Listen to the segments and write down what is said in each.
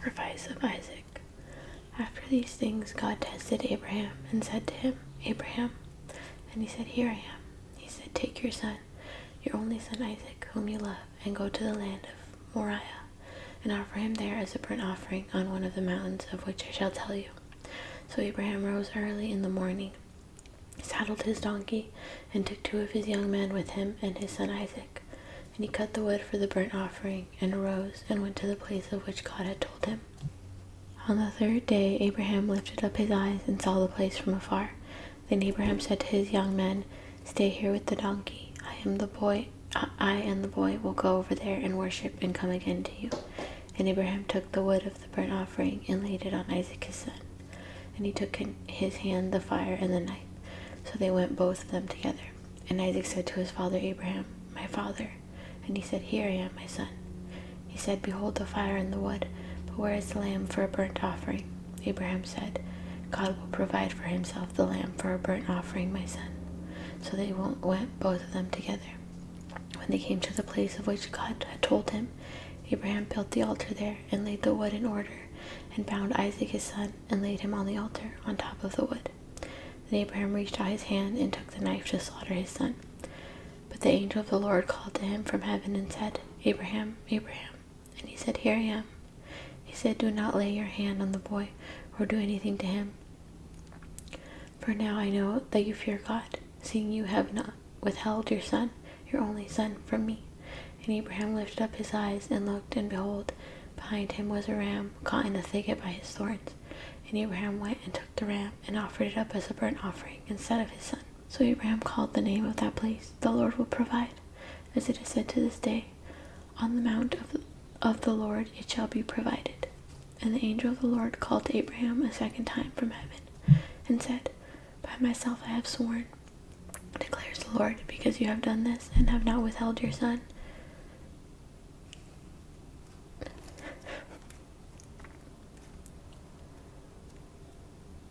sacrifice of Isaac. After these things, God tested Abraham and said to him, Abraham. And he said, Here I am. He said, Take your son, your only son Isaac, whom you love, and go to the land of Moriah, and offer him there as a burnt offering on one of the mountains of which I shall tell you. So Abraham rose early in the morning, saddled his donkey, and took 2 of his young men with him and his son Isaac. And he cut the wood for the burnt offering, and arose and went to the place of which God had told him. On the 3rd day Abraham lifted up his eyes and saw the place from afar. Then Abraham said to his young men, Stay here with the donkey. I and the boy will go over there and worship and come again to you. And Abraham took the wood of the burnt offering and laid it on Isaac his son. And he took in his hand the fire and the knife. So they went both of them together. And Isaac said to his father Abraham, My father. And he said, Here I am, my son. He said, Behold the fire and the wood, but where is the lamb for a burnt offering? Abraham said, God will provide for himself the lamb for a burnt offering, my son. So they went both of them together. When they came to the place of which God had told him, Abraham built the altar there and laid the wood in order, and bound Isaac his son and laid him on the altar on top of the wood. Then Abraham reached out his hand and took the knife to slaughter his son. But the angel of the Lord called to him from heaven and said, Abraham, Abraham. And he said, Here I am. He said, Do not lay your hand on the boy or do anything to him. For now I know that you fear God, seeing you have not withheld your son, your only son, from me. And Abraham lifted up his eyes and looked, and behold, behind him was a ram caught in a thicket by his thorns. And Abraham went and took the ram and offered it up as a burnt offering instead of his son. So Abraham called the name of that place, The Lord will provide, as it is said to this day, On the mount of the Lord it shall be provided. And the angel of the Lord called to Abraham a second time from heaven, and said, By myself I have sworn, declares the Lord, because you have done this and have not withheld your son.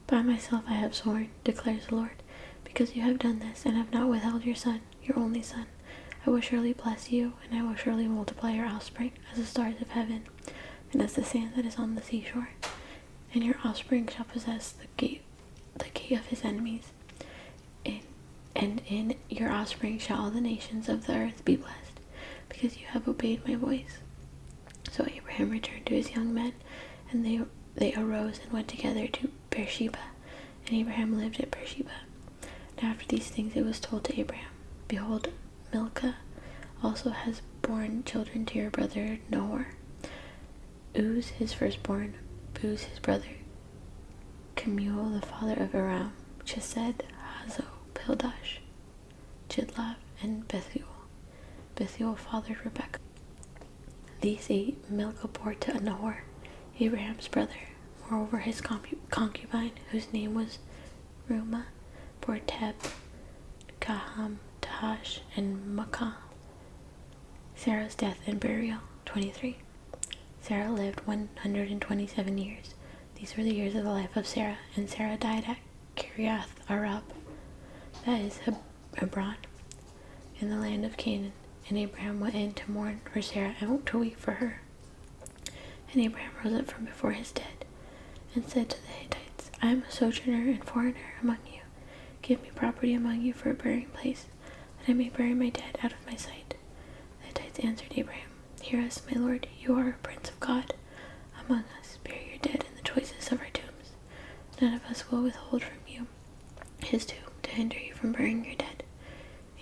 By myself I have sworn, declares the Lord, because you have done this and have not withheld your son, your only son. I will surely bless you, and I will surely multiply your offspring as the stars of heaven, and as the sand that is on the seashore. And your offspring shall possess the gate of his enemies. And in your offspring shall all the nations of the earth be blessed, because you have obeyed my voice. So Abraham returned to his young men, and they arose and went together to Beersheba, and Abraham lived at Beersheba. And after these things it was told to Abraham, Behold, Milcah also has borne children to your brother Nahor. Uz his firstborn, Buz his brother, Kemuel the father of Aram, Chesed, Hazo, Pildash, Chidlaph, and Bethuel. Bethuel fathered Rebekah. These 8 Milcah bore to Nahor, Abraham's brother. Moreover, his concubine, whose name was Reumah, bore Teb, Gaham, Tahash, and Maachah. Sarah's death and burial. 23. Sarah lived 127 years. These were the years of the life of Sarah, and Sarah died at Kiriath Arab, that is Hebron, in the land of Canaan. And Abraham went in to mourn for Sarah and to weep for her. And Abraham rose up from before his dead, and said to the Hittites, I am a sojourner and foreigner among you. Give me property among you for a burying place, that I may bury my dead out of my sight. The Hittites answered Abraham, Hear us, my lord, you are a prince of God among us. Bury your dead in the choicest of our tombs. None of us will withhold from you his tomb to hinder you from burying your dead.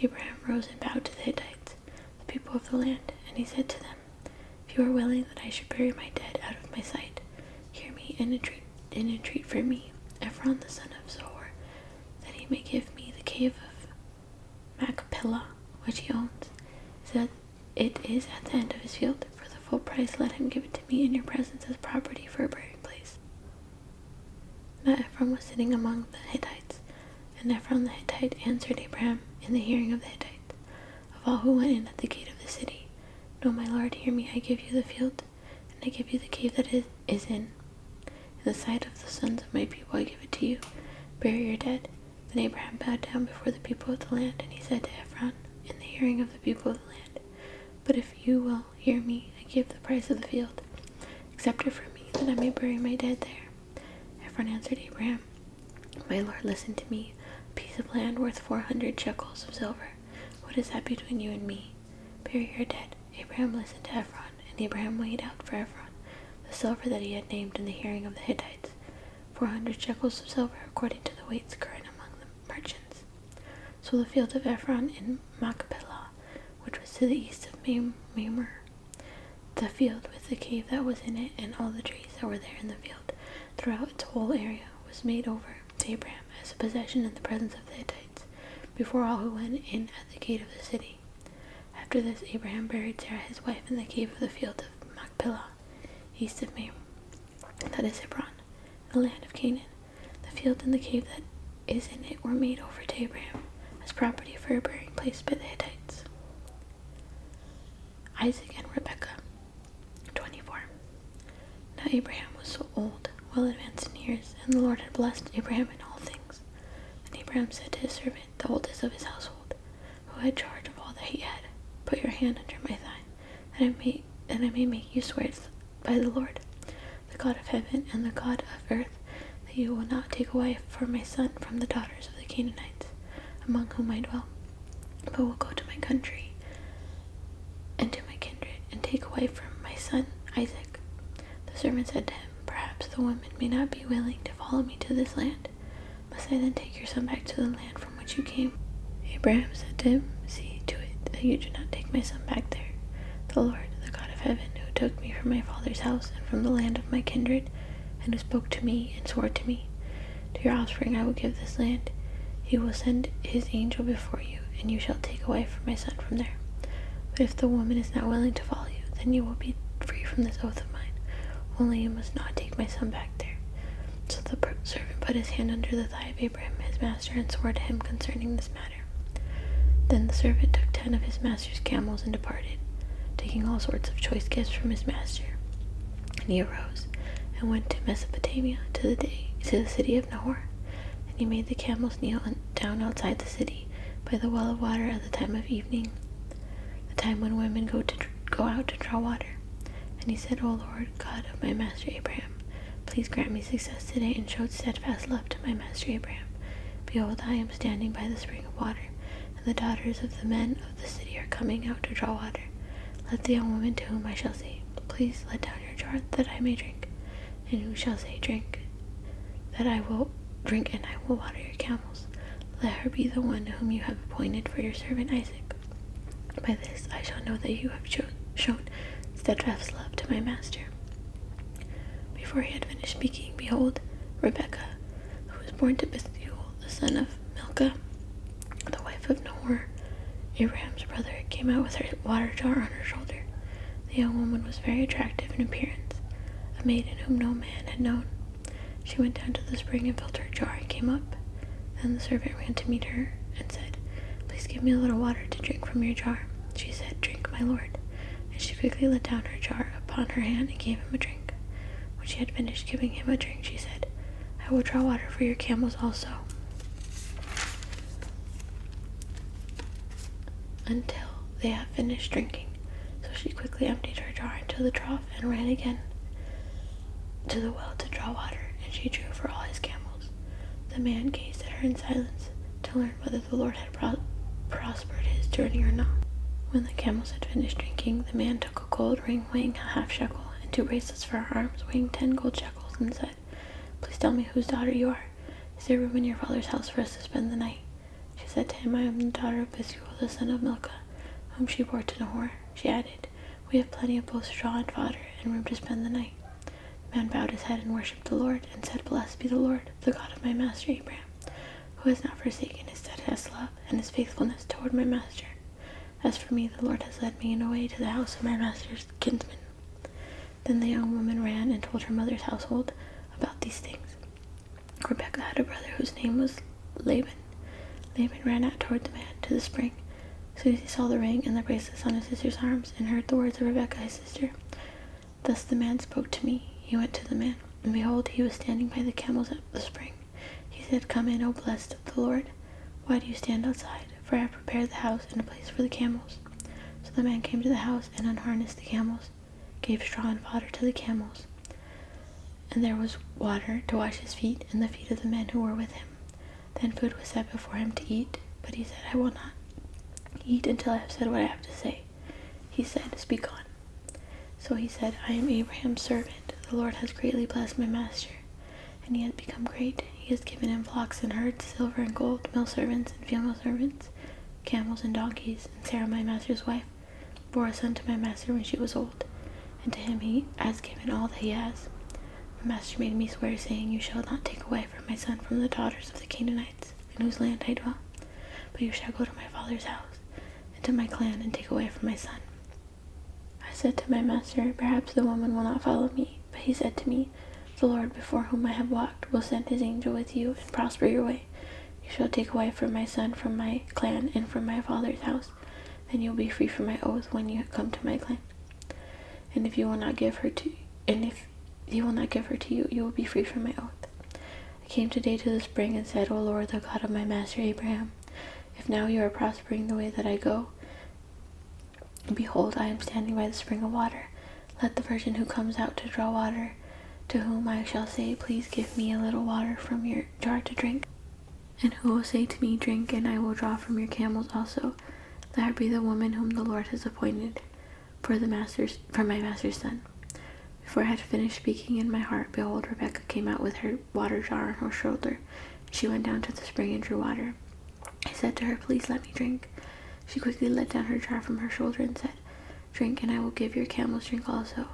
Abraham rose and bowed to the Hittites, the people of the land, and he said to them, If you are willing that I should bury my dead out of my sight, hear me and entreat for me Ephron the son of Zohar, that he may give me the cave of Machpelah, which he owns, so that it is at the end of his field. For the full price let him give it to me in your presence as property for a burying place. Now Ephron was sitting among the Hittites, and Ephron the Hittite answered Abraham in the hearing of the Hittites, Of all who went in at the gate of the city, No, my lord, hear me, I give you the field, and I give you the cave that is in. In the sight of the sons of my people I give it to you. Bury your dead. Then Abraham bowed down before the people of the land, and he said to Ephron, in the hearing of the people of the land, But if you will hear me, I give the price of the field. Accept it from me, that I may bury my dead there. Ephron answered Abraham, My Lord, listen to me. A piece of land worth 400 shekels of silver. What is that between you and me? Bury your dead. Abraham listened to Ephron, and Abraham weighed out for Ephron the silver that he had named in the hearing of the Hittites, 400 shekels of silver, according to the weights current among the merchants. So the field of Ephron in Machpelah, which was to the east of Mamre, the field with the cave that was in it, and all the trees that were there in the field, throughout its whole area, was made over to Abraham as a possession in the presence of the Hittites, before all who went in at the gate of the city. After this, Abraham buried Sarah his wife in the cave of the field of Machpelah, east of Mamre, that is Hebron, in the land of Canaan. The field and the cave that is in it were made over to Abraham as property for a burying place by the Hittites. Isaac and Rebekah. 24. Now Abraham was so old, well advanced in years, and the Lord had blessed Abraham in all things. And Abraham said to his servant, the oldest of his household, who had charge of all that he had, Put your hand under my thigh, that I may make you swear by the Lord, the God of heaven and the God of earth, that you will not take a wife for my son from the daughters of the Canaanites, among whom I dwell, but will go to my country and to my kindred, and take a wife from my son Isaac. The servant said to him, Perhaps the woman may not be willing to follow me to this land. Must I then take your son back to the land from which you came? Abraham said to him, See to it that you do not take my son back there. The Lord, the God of heaven, who took me from my father's house and from the land of my kindred, and who spoke to me and swore to me, To your offspring I will give this land. He will send his angel before you, and you shall take a wife for my son from there. But if the woman is not willing to follow you, then you will be free from this oath of mine. Only you must not take my son back there. So the servant put his hand under the thigh of Abraham his master, and swore to him concerning this matter. Then the servant took 10 of his master's camels and departed, taking all sorts of choice gifts from his master. And he arose and went to Mesopotamia, to the city of Nahor. And he made the camels kneel down outside the city by the well of water at the time of evening, the time when women go out to draw water. And he said, O Lord, God of my master Abraham, please grant me success today, and show steadfast love to my master Abraham. Behold, I am standing by the spring of water, and the daughters of the men of the city are coming out to draw water. Let the young woman to whom I shall say, Please let down your jar, that I may drink, and who shall say, Drink, that I will drink, and I will water your camels. Let her be the one whom you have appointed for your servant Isaac. By this I shall know that you have shown steadfast love to my master. Before he had finished speaking, behold, Rebekah, who was born to Bethuel, the son of Milcah, the wife of Nahor, Abraham's brother, came out with her water jar on her shoulder. The young woman was very attractive in appearance, a maiden whom no man had known. She went down to the spring and filled her jar and came up. Then the servant ran to meet her and said, Please give me a little water to drink from your jar. She said, Drink, my lord. And she quickly let down her jar upon her hand and gave him a drink. When she had finished giving him a drink, she said, I will draw water for your camels also, until they have finished drinking. So she quickly emptied her jar into the trough and ran again to the well to draw water, and she drew for all his camels. The man gazed at her in silence to learn whether the Lord had prospered his journey or not. When the camels had finished drinking, the man took a gold ring weighing a half shekel, and 2 bracelets for her arms weighing 10 gold shekels, and said, Please tell me whose daughter you are. Is there room in your father's house for us to spend the night? She said to him, I am the daughter of Bethuel, the son of Milcah, whom she bore to Nahor. She added, We have plenty of both straw and fodder, and room to spend the night. The man bowed his head and worshipped the Lord, and said, Blessed be the Lord, the God of my master Abraham, who has not forsaken his steadfast love and his faithfulness toward my master. As for me, the Lord has led me in a way to the house of my master's kinsman. Then the young woman ran and told her mother's household about these things. Rebekah had a brother whose name was Laban. Laban ran out toward the man to the spring. As soon as he saw the ring and the bracelets on his sister's arms, and heard the words of Rebekah his sister, Thus the man spoke to me. He went to the man, and behold, he was standing by the camels at the spring. He said, Come in, O blessed of the Lord. Why do you stand outside? For I have prepared the house and a place for the camels. So the man came to the house and unharnessed the camels, gave straw and fodder to the camels, and there was water to wash his feet and the feet of the men who were with him. Then food was set before him to eat, but he said, I will not eat until I have said what I have to say. He said, Speak on. So he said, I am Abraham's servant. The Lord has greatly blessed my master, and he has become great. He has given him flocks and herds, silver and gold, male servants and female servants, camels and donkeys. And Sarah, my master's wife, bore a son to my master when she was old, and to him he has given all that he has. My master made me swear, saying, You shall not take away from my son from the daughters of the Canaanites, in whose land I dwell, but you shall go to my father's house, and to my clan, and take away from my son. I said to my master, Perhaps the woman will not follow me. But he said to me, The Lord before whom I have walked will send his angel with you, and prosper your way. You shall take away from my son from my clan, and from my father's house. Then you will be free from my oath when you come to my clan. And if you will not give her to you, you will be free from my oath. I came today to the spring and said, O Lord, the God of my master Abraham, if now you are prospering the way that I go, behold, I am standing by the spring of water. Let the virgin who comes out to draw water, to whom I shall say, Please give me a little water from your jar to drink, and who will say to me, Drink, and I will draw from your camels also, let her be the woman whom the Lord has appointed for my master's son. Before I had finished speaking in my heart, behold, Rebekah came out with her water jar on her shoulder. She went down to the spring and drew water. I said to her, Please let me drink. She quickly let down her jar from her shoulder and said, Drink, and I will give your camels drink also.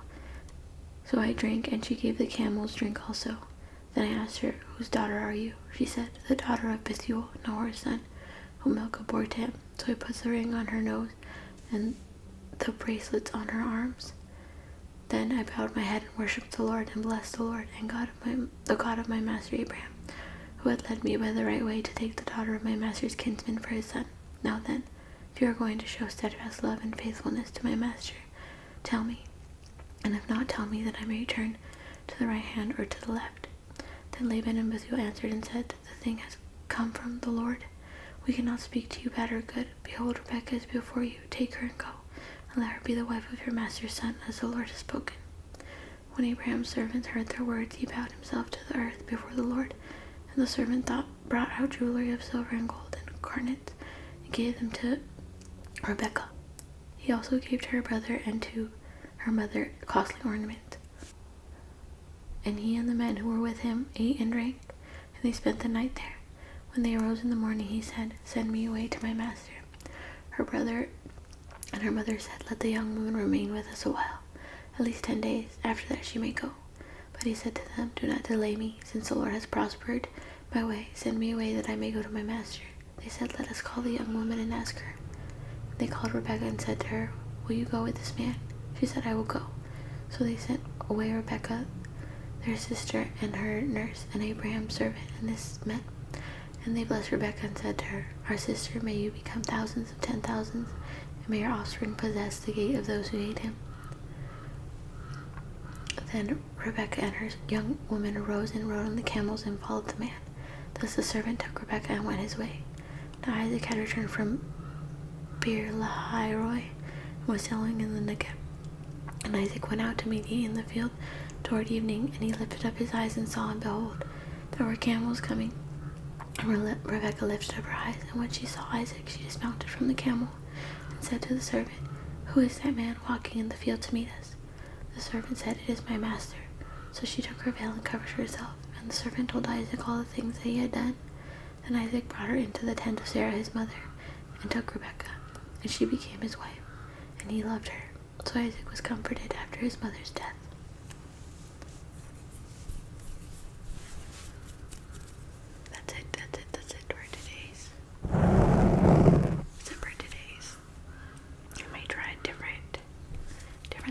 So I drank, and she gave the camels drink also. Then I asked her, Whose daughter are you? She said, The daughter of Bethuel, Nahor's son, whom Milcah bore to him. So I put the ring on her nose and the bracelets on her arms. Then I bowed my head and worshipped the Lord, and blessed the Lord and the God of my master Abraham, who had led me by the right way to take the daughter of my master's kinsman for his son. Now then, if you are going to show steadfast love and faithfulness to my master, tell me, and if not, tell me, that I may turn to the right hand or to the left. Then Laban and Bethuel answered and said, The thing has come from the Lord. We cannot speak to you bad or good. Behold, Rebekah is before you. Take her and go, and let her be the wife of your master's son, as the Lord has spoken. When Abraham's servants heard their words, he bowed himself to the earth before the Lord, and the servant brought out jewelry of silver and gold and garnets, and gave them to Rebekah. He also gave to her brother and to her mother costly ornaments. And he and the men who were with him ate and drank, and they spent the night there. When they arose in the morning, he said, Send me away to my master. Her brother and her mother said, Let the young woman remain with us a while, at least 10 days. After that she may go. But he said to them, Do not delay me, since the Lord has prospered my way. Send me away that I may go to my master. They said, Let us call the young woman and ask her. They called Rebekah and said to her, Will you go with this man? She said, I will go. So they sent away Rebekah, their sister, and her nurse, and Abraham's servant, and this men. And they blessed Rebekah and said to her, Our sister, may you become thousands of 10,000s, and may your offspring possess the gate of those who hate him. Then Rebekah and her young woman arose and rode on the camels and followed the man. Thus the servant took Rebekah and went his way. Now Isaac had returned from Beer-lahai-roi and was selling in the Negev. And Isaac went out to meet He in the field toward evening, and he lifted up his eyes and saw, and behold, there were camels coming. And Rebekah lifted up her eyes, and when she saw Isaac, she dismounted from the camel and said to the servant, Who is that man walking in the field to meet us? The servant said, It is my master. So she took her veil and covered herself, and the servant told Isaac all the things that he had done. Then Isaac brought her into the tent of Sarah his mother, and took Rebekah, and she became his wife, and he loved her. So Isaac was comforted after his mother's death. That's it for today's. That's it for today's. I might try a different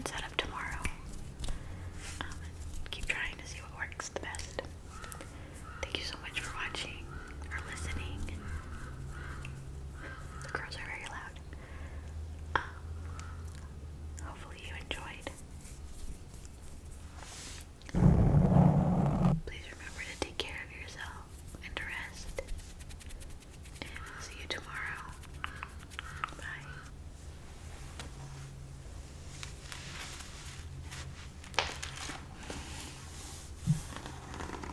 setup.